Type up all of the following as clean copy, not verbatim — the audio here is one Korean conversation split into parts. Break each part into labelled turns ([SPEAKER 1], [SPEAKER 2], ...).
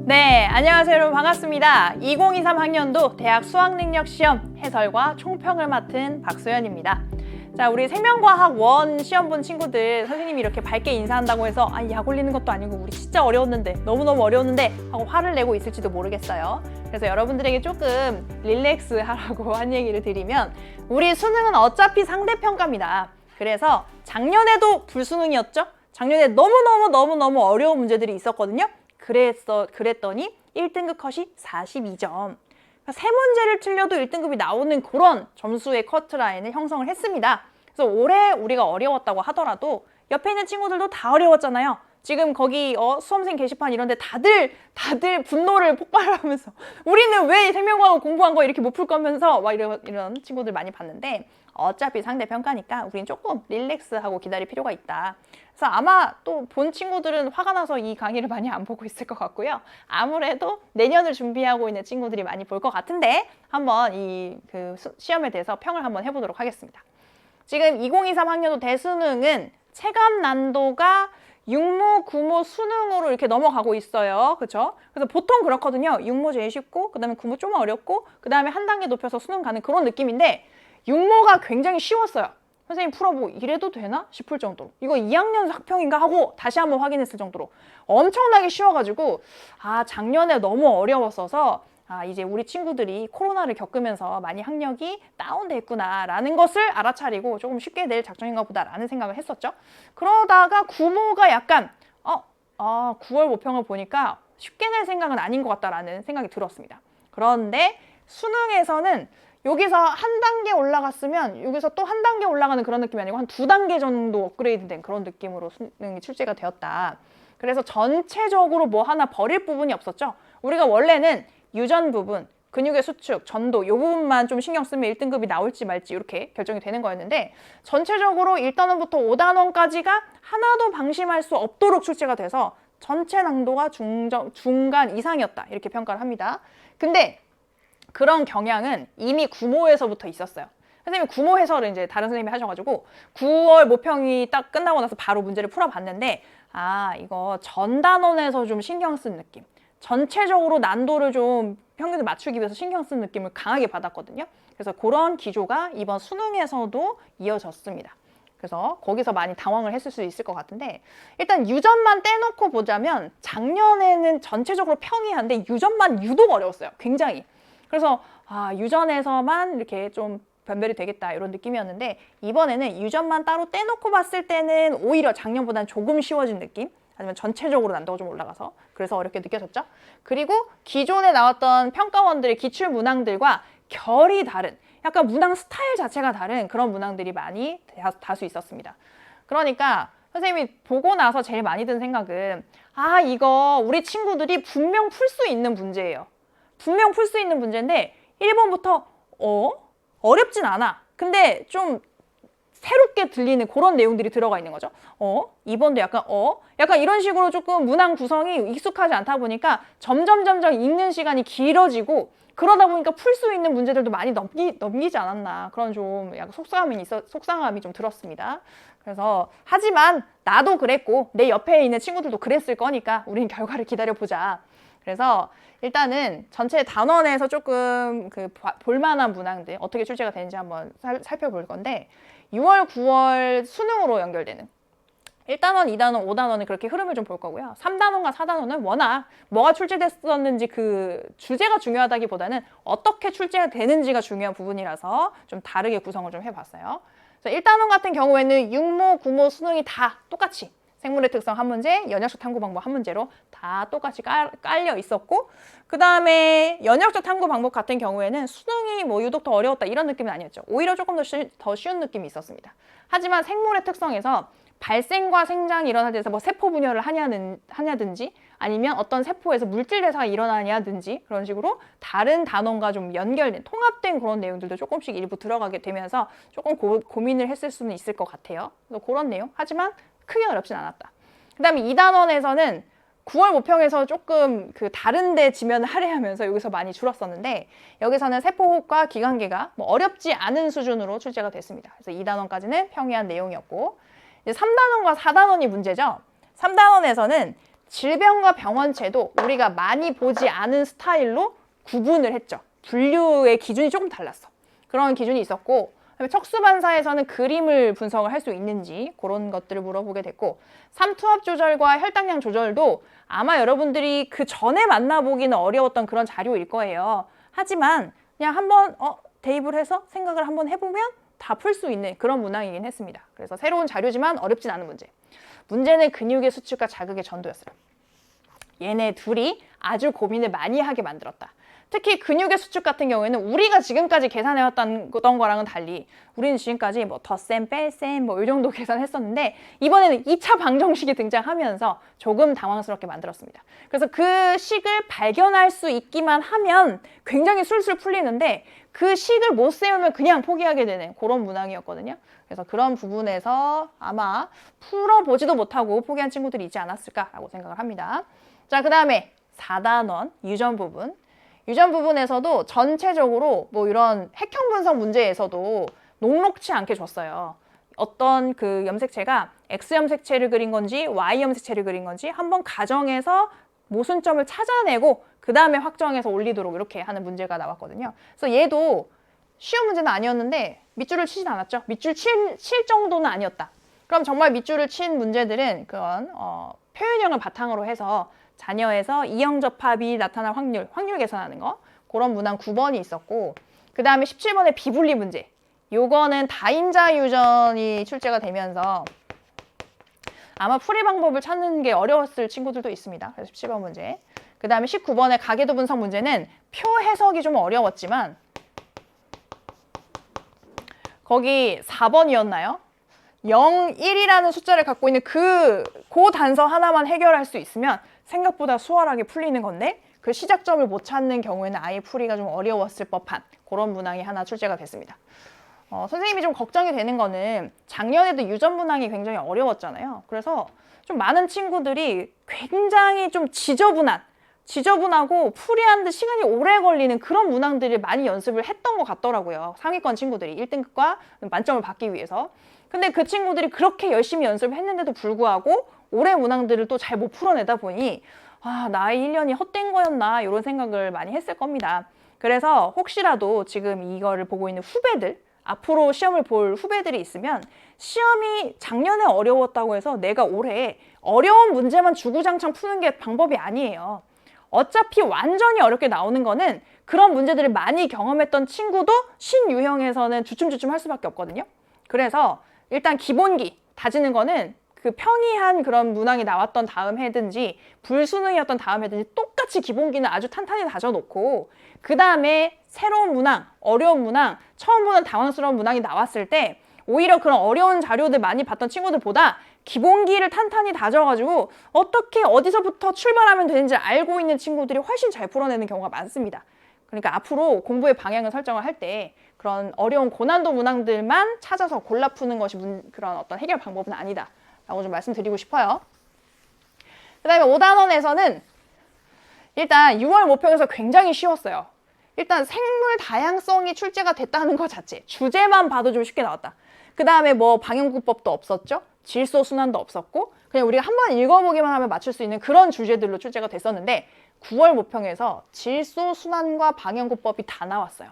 [SPEAKER 1] 네, 안녕하세요 여러분, 반갑습니다. 2023 학년도 대학 수학능력시험 해설과 총평을 맡은 박소연입니다. 자, 우리 생명과학 1 시험 본 친구들, 선생님이 이렇게 밝게 인사한다고 해서 약 올리는 것도 아니고 우리 진짜 어려웠는데, 너무너무 어려웠는데 하고 화를 내고 있을지도 모르겠어요. 그래서 여러분들에게 조금 릴렉스 하라고 한 얘기를 드리면, 우리 수능은 어차피 상대평가입니다. 그래서 작년에도 불수능이었죠? 작년에 너무너무 어려운 문제들이 있었거든요. 그랬더니 1등급 컷이 42점. 그러니까 3문제를 틀려도 1등급이 나오는 그런 점수의 커트라인을 형성을 했습니다. 그래서 올해 우리가 어려웠다고 하더라도 옆에 있는 친구들도 다 어려웠잖아요. 지금 거기 수험생 게시판 이런데 다들 분노를 폭발하면서 우리는 왜 생명과학 공부한 거 이렇게 못 풀 거면서 막 이런 친구들 많이 봤는데, 어차피 상대평가니까 우린 조금 릴렉스하고 기다릴 필요가 있다. 그래서 아마 또 본 친구들은 화가 나서 이 강의를 많이 안 보고 있을 것 같고요. 아무래도 내년을 준비하고 있는 친구들이 많이 볼 것 같은데, 한번 이 시험에 대해서 평을 한번 해보도록 하겠습니다. 지금 2023 학년도 대수능은 체감 난도가 육모, 구모, 수능으로 이렇게 넘어가고 있어요. 그렇죠? 그래서 보통 그렇거든요. 육모 제일 쉽고, 그 다음에 구모 좀 어렵고, 그 다음에 한 단계 높여서 수능 가는 그런 느낌인데, 육모가 굉장히 쉬웠어요. 선생님 풀어보고 이래도 되나 싶을 정도로, 이거 2학년 학평인가 하고 다시 한번 확인했을 정도로 엄청나게 쉬워가지고, 작년에 너무 어려웠어서 이제 우리 친구들이 코로나를 겪으면서 많이 학력이 다운돼 있구나 라는 것을 알아차리고 조금 쉽게 낼 작정인가 보다 라는 생각을 했었죠. 그러다가 구모가 약간 9월 모평을 보니까 쉽게 낼 생각은 아닌 것 같다라는 생각이 들었습니다. 그런데 수능에서는 여기서 한 단계 올라갔으면 여기서 또 한 단계 올라가는 그런 느낌이 아니고 한 2단계 정도 업그레이드 된 그런 느낌으로 수능이 출제가 되었다. 그래서 전체적으로 뭐 하나 버릴 부분이 없었죠. 우리가 원래는 유전 부분, 근육의 수축, 전도 이 부분만 좀 신경 쓰면 1등급이 나올지 말지 이렇게 결정이 되는 거였는데, 전체적으로 1단원부터 5단원까지가 하나도 방심할 수 없도록 출제가 돼서 전체 난도가 중간 이상이었다 이렇게 평가를 합니다. 근데 그런 경향은 이미 구모에서부터 있었어요. 선생님이 구모 해설을 이제 다른 선생님이 하셔가지고 9월 모평이 딱 끝나고 나서 바로 문제를 풀어봤는데, 이거 전 단원에서 좀 신경 쓴 느낌, 전체적으로 난도를 좀 평균을 맞추기 위해서 신경 쓴 느낌을 강하게 받았거든요. 그래서 그런 기조가 이번 수능에서도 이어졌습니다. 그래서 거기서 많이 당황을 했을 수 있을 것 같은데, 일단 유전만 떼놓고 보자면 작년에는 전체적으로 평이한데 유전만 유독 어려웠어요. 굉장히. 그래서 유전에서만 이렇게 좀 변별이 되겠다 이런 느낌이었는데, 이번에는 유전만 따로 떼놓고 봤을 때는 오히려 작년보다는 조금 쉬워진 느낌? 아니면 전체적으로 난도가 좀 올라가서 그래서 어렵게 느껴졌죠. 그리고 기존에 나왔던 평가원들의 기출 문항들과 결이 다른, 약간 문항 스타일 자체가 다른 그런 문항들이 많이 다수 있었습니다. 그러니까 선생님이 보고 나서 제일 많이 든 생각은, 이거 우리 친구들이 분명 풀 수 있는 문제예요. 분명 풀 수 있는 문제인데 1번부터 어렵진 않아. 근데 좀 새롭게 들리는 그런 내용들이 들어가 있는 거죠. 2번도 약간 이런 식으로 조금 문항 구성이 익숙하지 않다 보니까 점점 읽는 시간이 길어지고, 그러다 보니까 풀 수 있는 문제들도 많이 넘기지 않았나, 그런 좀 약간 속상함이 좀 들었습니다. 그래서 하지만 나도 그랬고 내 옆에 있는 친구들도 그랬을 거니까 우린 결과를 기다려보자. 그래서 일단은 전체 단원에서 조금 볼만한 문항들 어떻게 출제가 되는지 한번 살펴볼 건데, 6월, 9월 수능으로 연결되는 1단원, 2단원, 5단원은 그렇게 흐름을 좀 볼 거고요. 3단원과 4단원은 워낙 뭐가 출제됐었는지 그 주제가 중요하다기보다는 어떻게 출제가 되는지가 중요한 부분이라서 좀 다르게 구성을 좀 해봤어요. 그래서 1단원 같은 경우에는 육모, 구모, 수능이 다 똑같이 생물의 특성 한 문제, 연역적 탐구 방법 한 문제로 다 똑같이 깔려 있었고, 그 다음에 연역적 탐구 방법 같은 경우에는 수능이 뭐 유독 더 어려웠다 이런 느낌은 아니었죠. 오히려 조금 더 쉬운 느낌이 있었습니다. 하지만 생물의 특성에서 발생과 생장이 일어날 때에서 뭐 세포 분열을 하냐든지 아니면 어떤 세포에서 물질 대사가 일어나냐든지 그런 식으로 다른 단원과 좀 연결된 통합된 그런 내용들도 조금씩 일부 들어가게 되면서 조금 고민을 했을 수는 있을 것 같아요. 그래서 그런 내용, 하지만 크게 어렵진 않았다. 그 다음에 2단원에서는 9월 모평에서 조금 다른데 지면을 할애하면서 여기서 많이 줄었었는데, 여기서는 세포호흡과 기관계가 뭐 어렵지 않은 수준으로 출제가 됐습니다. 그래서 2단원까지는 평이한 내용이었고, 이제 3단원과 4단원이 문제죠. 3단원에서는 질병과 병원체도 우리가 많이 보지 않은 스타일로 구분을 했죠. 분류의 기준이 조금 달랐어. 그런 기준이 있었고, 그다음에 척수반사에서는 그림을 분석을 할 수 있는지 그런 것들을 물어보게 됐고, 삼투압 조절과 혈당량 조절도 아마 여러분들이 그 전에 만나보기는 어려웠던 그런 자료일 거예요. 하지만 그냥 한번 대입을 해서 생각을 한번 해보면 다 풀 수 있는 그런 문항이긴 했습니다. 그래서 새로운 자료지만 어렵진 않은 문제. 문제는 근육의 수축과 자극의 전도였어요. 얘네 둘이 아주 고민을 많이 하게 만들었다. 특히 근육의 수축 같은 경우에는 우리가 지금까지 계산해왔던 거랑은 달리 우리는 지금까지 뭐 덧셈, 뺄셈 뭐 이 정도 계산했었는데 이번에는 2차 방정식이 등장하면서 조금 당황스럽게 만들었습니다. 그래서 그 식을 발견할 수 있기만 하면 굉장히 술술 풀리는데 그 식을 못 세우면 그냥 포기하게 되는 그런 문항이었거든요. 그래서 그런 부분에서 아마 풀어보지도 못하고 포기한 친구들이 있지 않았을까라고 생각을 합니다. 자, 그 다음에 4단원 유전 부분. 유전 부분에서도 전체적으로 뭐 이런 핵형 분석 문제에서도 녹록치 않게 줬어요. 어떤 그 염색체가 X 염색체를 그린 건지 Y 염색체를 그린 건지 한번 가정해서 모순점을 찾아내고 그 다음에 확정해서 올리도록 이렇게 하는 문제가 나왔거든요. 그래서 얘도 쉬운 문제는 아니었는데 밑줄을 치진 않았죠. 밑줄 칠 정도는 아니었다. 그럼 정말 밑줄을 친 문제들은 그런 표현형을 바탕으로 해서 자녀에서 이형접합이 나타날 확률 계산하는 거 그런 문항 9번이 있었고, 그 다음에 17번의 비분리 문제. 요거는 다인자 유전이 출제가 되면서 아마 풀이 방법을 찾는 게 어려웠을 친구들도 있습니다. 그래서 17번 문제. 그 다음에 19번의 가계도 분석 문제는 표 해석이 좀 어려웠지만 거기 4번이었나요? 0, 1이라는 숫자를 갖고 있는 그 단서 하나만 해결할 수 있으면 생각보다 수월하게 풀리는 건데 그 시작점을 못 찾는 경우에는 아예 풀이가 좀 어려웠을 법한 그런 문항이 하나 출제가 됐습니다. 선생님이 좀 걱정이 되는 거는 작년에도 유전 문항이 굉장히 어려웠잖아요. 그래서 좀 많은 친구들이 굉장히 좀 지저분하고 풀이하는데 시간이 오래 걸리는 그런 문항들을 많이 연습을 했던 것 같더라고요. 상위권 친구들이 1등급과 만점을 받기 위해서. 근데 그 친구들이 그렇게 열심히 연습을 했는데도 불구하고 올해 문항들을 또 잘 못 풀어내다 보니 나의 1년이 헛된 거였나 이런 생각을 많이 했을 겁니다. 그래서 혹시라도 지금 이거를 보고 있는 후배들, 앞으로 시험을 볼 후배들이 있으면 시험이 작년에 어려웠다고 해서 내가 올해 어려운 문제만 주구장창 푸는 게 방법이 아니에요. 어차피 완전히 어렵게 나오는 거는 그런 문제들을 많이 경험했던 친구도 신유형에서는 주춤주춤 할 수밖에 없거든요. 그래서 일단 기본기 다지는 거는 그 평이한 그런 문항이 나왔던 다음 해든지 불수능이었던 다음 해든지 똑같이 기본기는 아주 탄탄히 다져놓고 그 다음에 새로운 문항, 어려운 문항, 처음 보는 당황스러운 문항이 나왔을 때 오히려 그런 어려운 자료들 많이 봤던 친구들보다 기본기를 탄탄히 다져가지고 어떻게 어디서부터 출발하면 되는지 알고 있는 친구들이 훨씬 잘 풀어내는 경우가 많습니다. 그러니까 앞으로 공부의 방향을 설정을 할 때 그런 어려운 고난도 문항들만 찾아서 골라 푸는 것이 그런 어떤 해결 방법은 아니다 라고 좀 말씀드리고 싶어요. 그 다음에 5단원에서는 일단 6월 모평에서 굉장히 쉬웠어요. 일단 생물 다양성이 출제가 됐다는 것 자체, 주제만 봐도 좀 쉽게 나왔다. 그 다음에 뭐 방역구법도 없었죠. 질소 순환도 없었고 그냥 우리가 한번 읽어보기만 하면 맞출 수 있는 그런 주제들로 출제가 됐었는데 9월 모평에서 질소 순환과 방역구법이 다 나왔어요.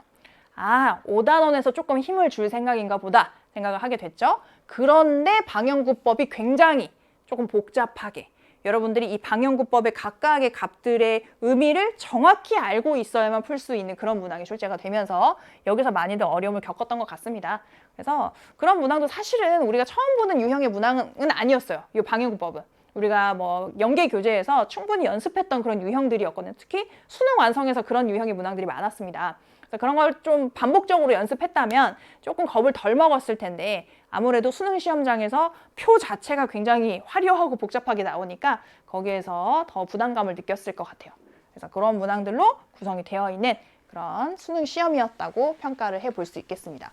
[SPEAKER 1] 5단원에서 조금 힘을 줄 생각인가 보다 생각을 하게 됐죠. 그런데 방역구법이 굉장히 조금 복잡하게 여러분들이 이 방역구법의 각각의 값들의 의미를 정확히 알고 있어야만 풀 수 있는 그런 문항이 출제가 되면서 여기서 많이들 어려움을 겪었던 것 같습니다. 그래서 그런 문항도 사실은 우리가 처음 보는 유형의 문항은 아니었어요. 이 방역구법은. 우리가 뭐 연계 교재에서 충분히 연습했던 그런 유형들이었거든요. 특히 수능 완성에서 그런 유형의 문항들이 많았습니다. 그래서 그런 걸 좀 반복적으로 연습했다면 조금 겁을 덜 먹었을 텐데 아무래도 수능 시험장에서 표 자체가 굉장히 화려하고 복잡하게 나오니까 거기에서 더 부담감을 느꼈을 것 같아요. 그래서 그런 문항들로 구성이 되어 있는 그런 수능 시험이었다고 평가를 해볼 수 있겠습니다.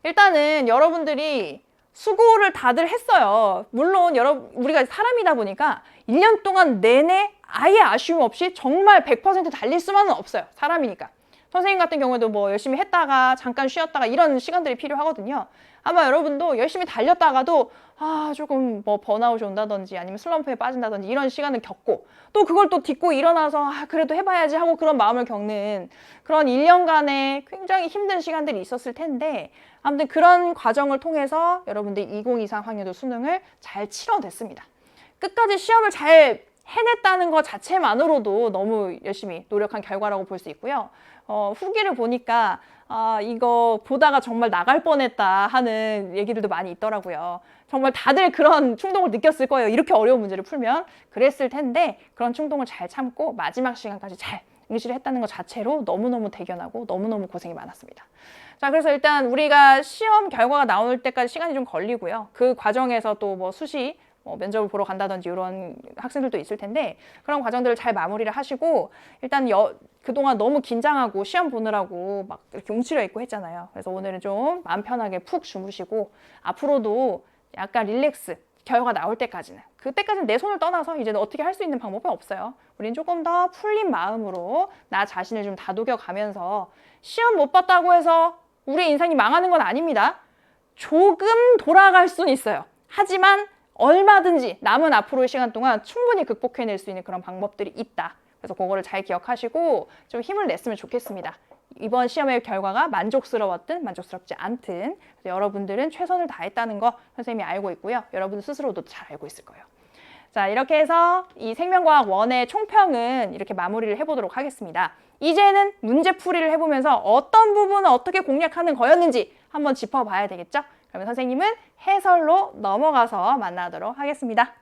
[SPEAKER 1] 일단은 여러분들이 수고를 다들 했어요. 물론 우리가 사람이다 보니까 1년 동안 내내 아예 아쉬움 없이 정말 100% 달릴 수만은 없어요. 사람이니까. 선생님 같은 경우에도 뭐 열심히 했다가 잠깐 쉬었다가 이런 시간들이 필요하거든요. 아마 여러분도 열심히 달렸다가도 조금 뭐 번아웃이 온다든지 아니면 슬럼프에 빠진다든지 이런 시간을 겪고 또 그걸 또 딛고 일어나서 그래도 해봐야지 하고 그런 마음을 겪는 그런 1년간의 굉장히 힘든 시간들이 있었을 텐데 아무튼 그런 과정을 통해서 여러분들 2023 학년도 수능을 잘 치러냈습니다. 끝까지 시험을 잘 해냈다는 것 자체만으로도 너무 열심히 노력한 결과라고 볼 수 있고요. 후기를 보니까 이거 보다가 정말 나갈 뻔했다 하는 얘기들도 많이 있더라고요. 정말 다들 그런 충동을 느꼈을 거예요. 이렇게 어려운 문제를 풀면 그랬을 텐데 그런 충동을 잘 참고 마지막 시간까지 잘 응시를 했다는 것 자체로 너무너무 대견하고 너무너무 고생이 많았습니다. 자, 그래서 일단 우리가 시험 결과가 나올 때까지 시간이 좀 걸리고요. 그 과정에서 또 뭐 수시 면접을 보러 간다든지 이런 학생들도 있을 텐데 그런 과정들을 잘 마무리를 하시고 일단 그동안 너무 긴장하고 시험 보느라고 막 이렇게 움츠려 있고 했잖아요. 그래서 오늘은 좀 마음 편하게 푹 주무시고 앞으로도 약간 릴렉스 결과 나올 때까지는 그때까지는 내 손을 떠나서 이제는 어떻게 할 수 있는 방법은 없어요. 우린 조금 더 풀린 마음으로 나 자신을 좀 다독여 가면서 시험 못 봤다고 해서 우리 인생이 망하는 건 아닙니다. 조금 돌아갈 수는 있어요. 하지만 얼마든지 남은 앞으로의 시간 동안 충분히 극복해낼 수 있는 그런 방법들이 있다. 그래서 그거를 잘 기억하시고 좀 힘을 냈으면 좋겠습니다. 이번 시험의 결과가 만족스러웠든 만족스럽지 않든 여러분들은 최선을 다했다는 거 선생님이 알고 있고요. 여러분 스스로도 잘 알고 있을 거예요. 자, 이렇게 해서 이 생명과학 1의 총평은 이렇게 마무리를 해보도록 하겠습니다. 이제는 문제풀이를 해보면서 어떤 부분을 어떻게 공략하는 거였는지 한번 짚어봐야 되겠죠? 그러면 선생님은 해설로 넘어가서 만나도록 하겠습니다.